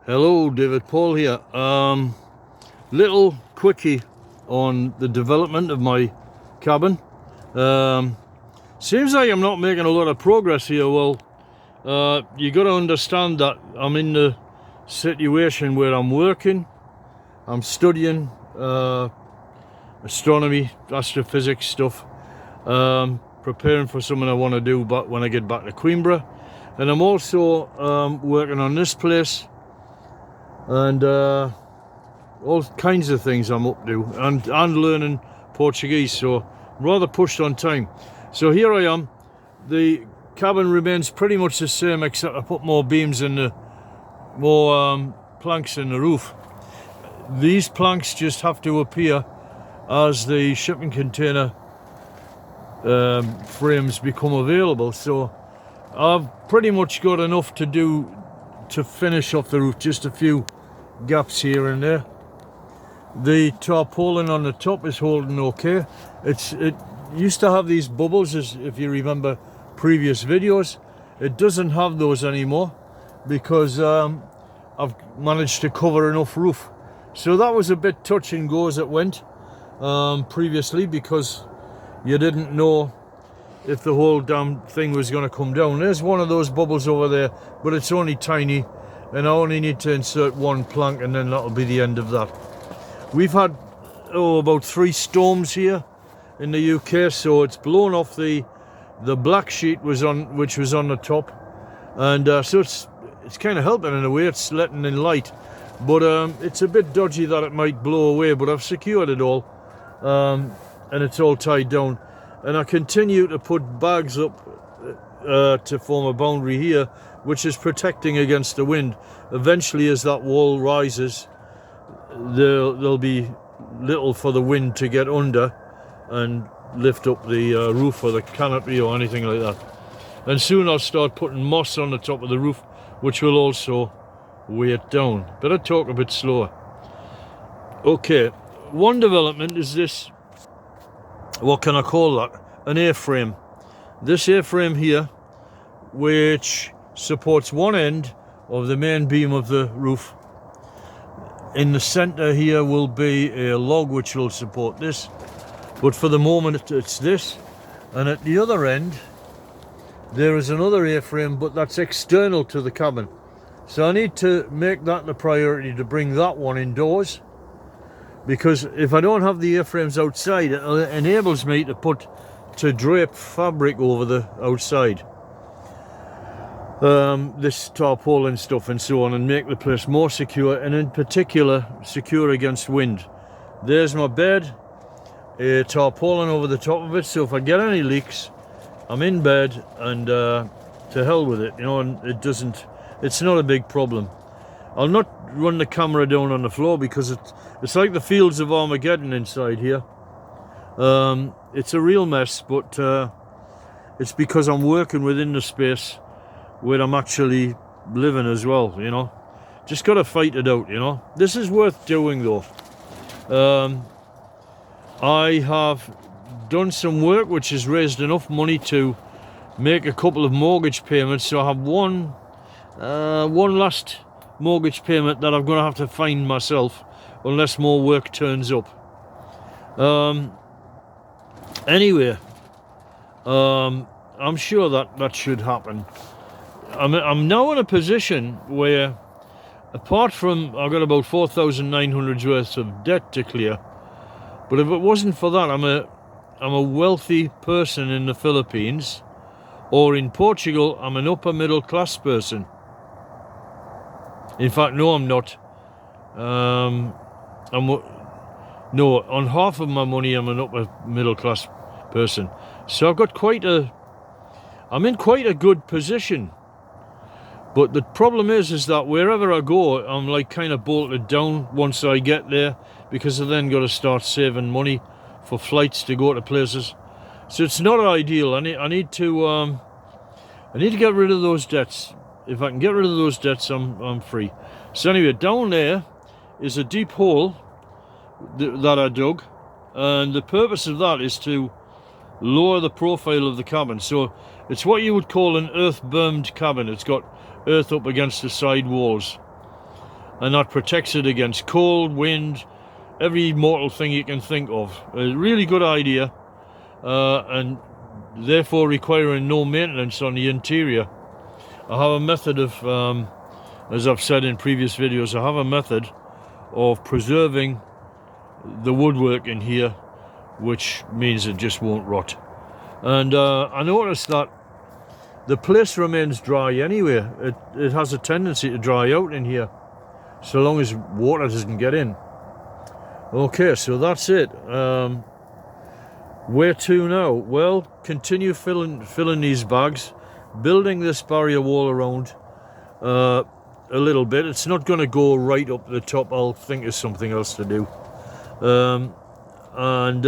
Hello, David Paul here. Little quickie on the development of my cabin. Seems like I'm not making a lot of progress here. Well, you got to understand that I'm in the situation where I'm working, I'm studying astronomy, astrophysics stuff, preparing for something I want to do but when I get back to Coimbra, and I'm also working on this place and all kinds of things I'm up to, and learning Portuguese, so I'm rather pushed on time. So here I am. The cabin remains pretty much the same, except I put more beams in the more planks in the roof. These planks just have to appear as the shipping container frames become available. So I've pretty much got enough to do to finish off the roof, just a few gaps here and there. The tarpaulin on the top is holding okay. It used to have these bubbles, as if you remember previous videos. It doesn't have those anymore because I've managed to cover enough roof. So that was a bit touch and go as it went previously, because you didn't know if the whole damn thing was going to come down. There's one of those bubbles over there, but it's only tiny, and I only need to insert one plank and then that'll be the end of that. We've had about 3 storms here in the UK, so it's blown off the black sheet which was on the top, and so it's kind of helping in a way. It's letting in light, but it's a bit dodgy that it might blow away, but I've secured it all, and it's all tied down, and I continue to put bags up to form a boundary here, which is protecting against the wind. Eventually, as that wall rises, there'll be little for the wind to get under and lift up the roof or the canopy or anything like that. And soon I'll start putting moss on the top of the roof, which will also weigh it down. Better talk a bit slower. Okay, one development is this, what can I call that? An A-frame. This A-frame here, which supports one end of the main beam of the roof. In the center here will be a log which will support this, but for the moment it's this, and at the other end there is another A-frame, but that's external to the cabin. So I need to make that the priority to bring that one indoors, because if I don't have the A-frames outside, it enables me to drape fabric over the outside, this tarpaulin stuff and so on, and make the place more secure, and in particular secure against wind. There's my bed, a tarpaulin over the top of it, so if I get any leaks, I'm in bed, and to hell with it, you know, and it's not a big problem. I'll not run the camera down on the floor because it's like the fields of Armageddon inside here. It's a real mess, but it's because I'm working within the space where I'm actually living as well, you know. Just got to fight it out, you know. This is worth doing though. I have done some work which has raised enough money to make a couple of mortgage payments, so I have one last mortgage payment that I'm going to have to find myself unless more work turns up. Anyway, I'm sure that should happen. I'm now in a position where, apart from I've got about 4,900 worth of debt to clear, but if it wasn't for that, I'm a wealthy person in the Philippines, or in Portugal, I'm an upper middle class person. In fact, no, I'm not. No, on half of my money, I'm an upper middle class person. So I've got I'm in quite a good position. But the problem is that wherever I go, I'm like kind of bolted down once I get there, because I then got to start saving money for flights to go to places. So it's not ideal. I need to get rid of those debts. If I can get rid of those debts, I'm free. So anyway, down there is a deep hole that I dug, and the purpose of that is to lower the profile of the cabin. So it's what you would call an earth bermed cabin. It's got earth up against the side walls. and that protects it against cold, wind, every mortal thing you can think of. A really good idea, and therefore requiring no maintenance on the interior. I have a method of, as I've said in previous videos, I have a method of preserving the woodwork in here, which means it just won't rot. And I noticed that the place remains dry anyway. It has a tendency to dry out in here, so long as water doesn't get in. Okay, so that's it. Where to now? Well, continue filling these bags, building this barrier wall around a little bit. It's not going to go right up the top. I'll think of something else to do. And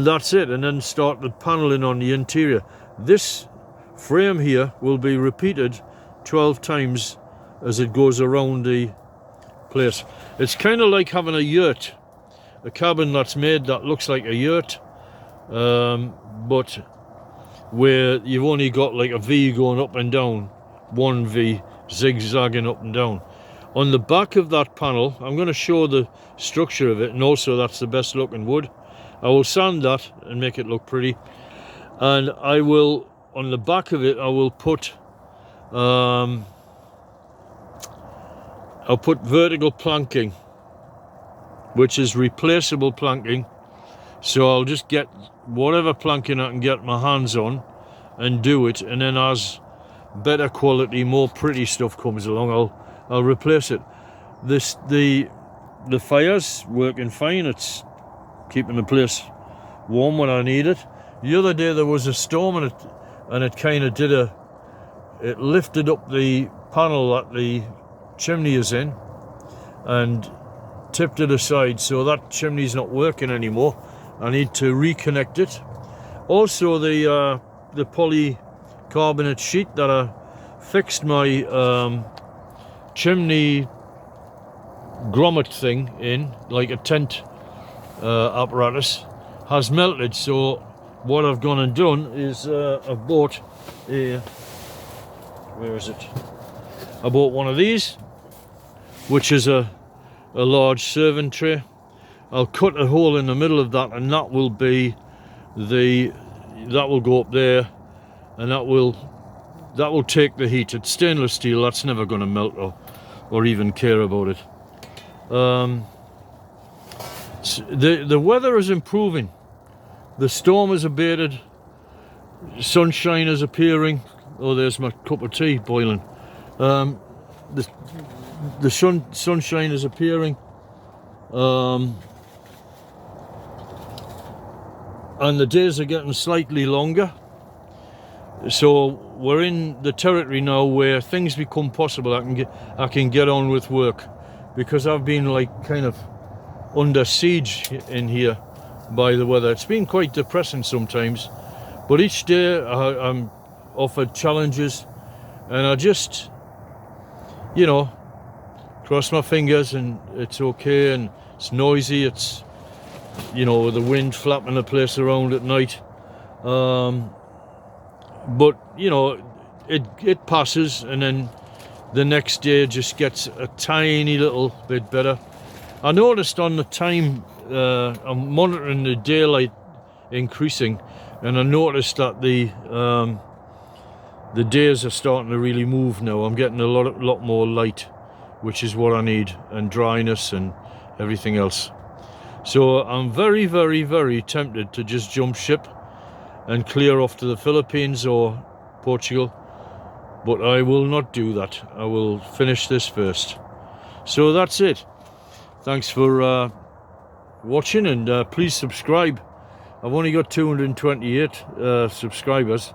that's it. And then start the paneling on the interior. This frame here will be repeated 12 times as it goes around the place. It's kind of like having a yurt, a cabin that's made that looks like a yurt, but where you've only got like a V going up and down, one V zigzagging up and down. On the back of that panel, I'm going to show the structure of it, and also that's the best looking wood. I will sand that and make it look pretty, and I will, on the back of it, I will put I'll put vertical planking, which is replaceable planking. So I'll just get whatever planking I can get my hands on and do it, and then as better quality, more pretty stuff comes along, I'll replace it. The fire's working fine. It's keeping the place warm when I need it. The other day there was a storm and it kind of it lifted up the panel that the chimney is in and tipped it aside, so that chimney's not working anymore. I need to reconnect it. Also the polycarbonate sheet that I fixed my chimney grommet thing in, like a tent apparatus, has melted. So what I've gone and done is I've bought a, where is it? I bought one of these, which is a large serving tray. I'll cut a hole in the middle of that, and that will be that will go up there, and that will take the heat. It's stainless steel, that's never going to melt or even care about it. The weather is improving. The storm has abated. Sunshine is appearing. Oh, there's my cup of tea boiling. The sunshine is appearing, and the days are getting slightly longer. So we're in the territory now where things become possible. I can get on with work, because I've been like kind of under siege in here by the weather. It's been quite depressing sometimes, but each day I'm offered challenges, and I just, you know, cross my fingers, and it's okay. And it's noisy, it's, you know, with the wind flapping the place around at night, but you know, it passes, and then the next day just gets a tiny little bit better. I noticed on the time, I'm monitoring the daylight increasing, and I noticed that the days are starting to really move now. I'm getting a lot more light, which is what I need, and dryness and everything else. So I'm very, very, very tempted to just jump ship and clear off to the Philippines or Portugal, but I will not do that. I will finish this first. So that's it. Thanks for watching, and please subscribe. I've only got 228 subscribers,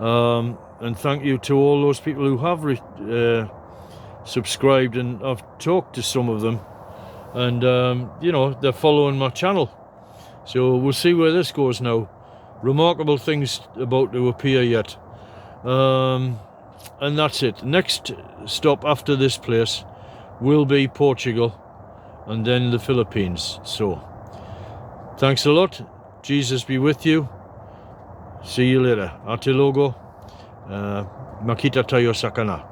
and thank you to all those people who have subscribed, and I've talked to some of them, and you know, they're following my channel. So we'll see where this goes now. Remarkable things about to appear yet, and that's it. Next stop after this place will be Portugal, and then the Philippines. So thanks a lot. Jesus be with you. See you later. Ate logo. Makita tayo sa kana.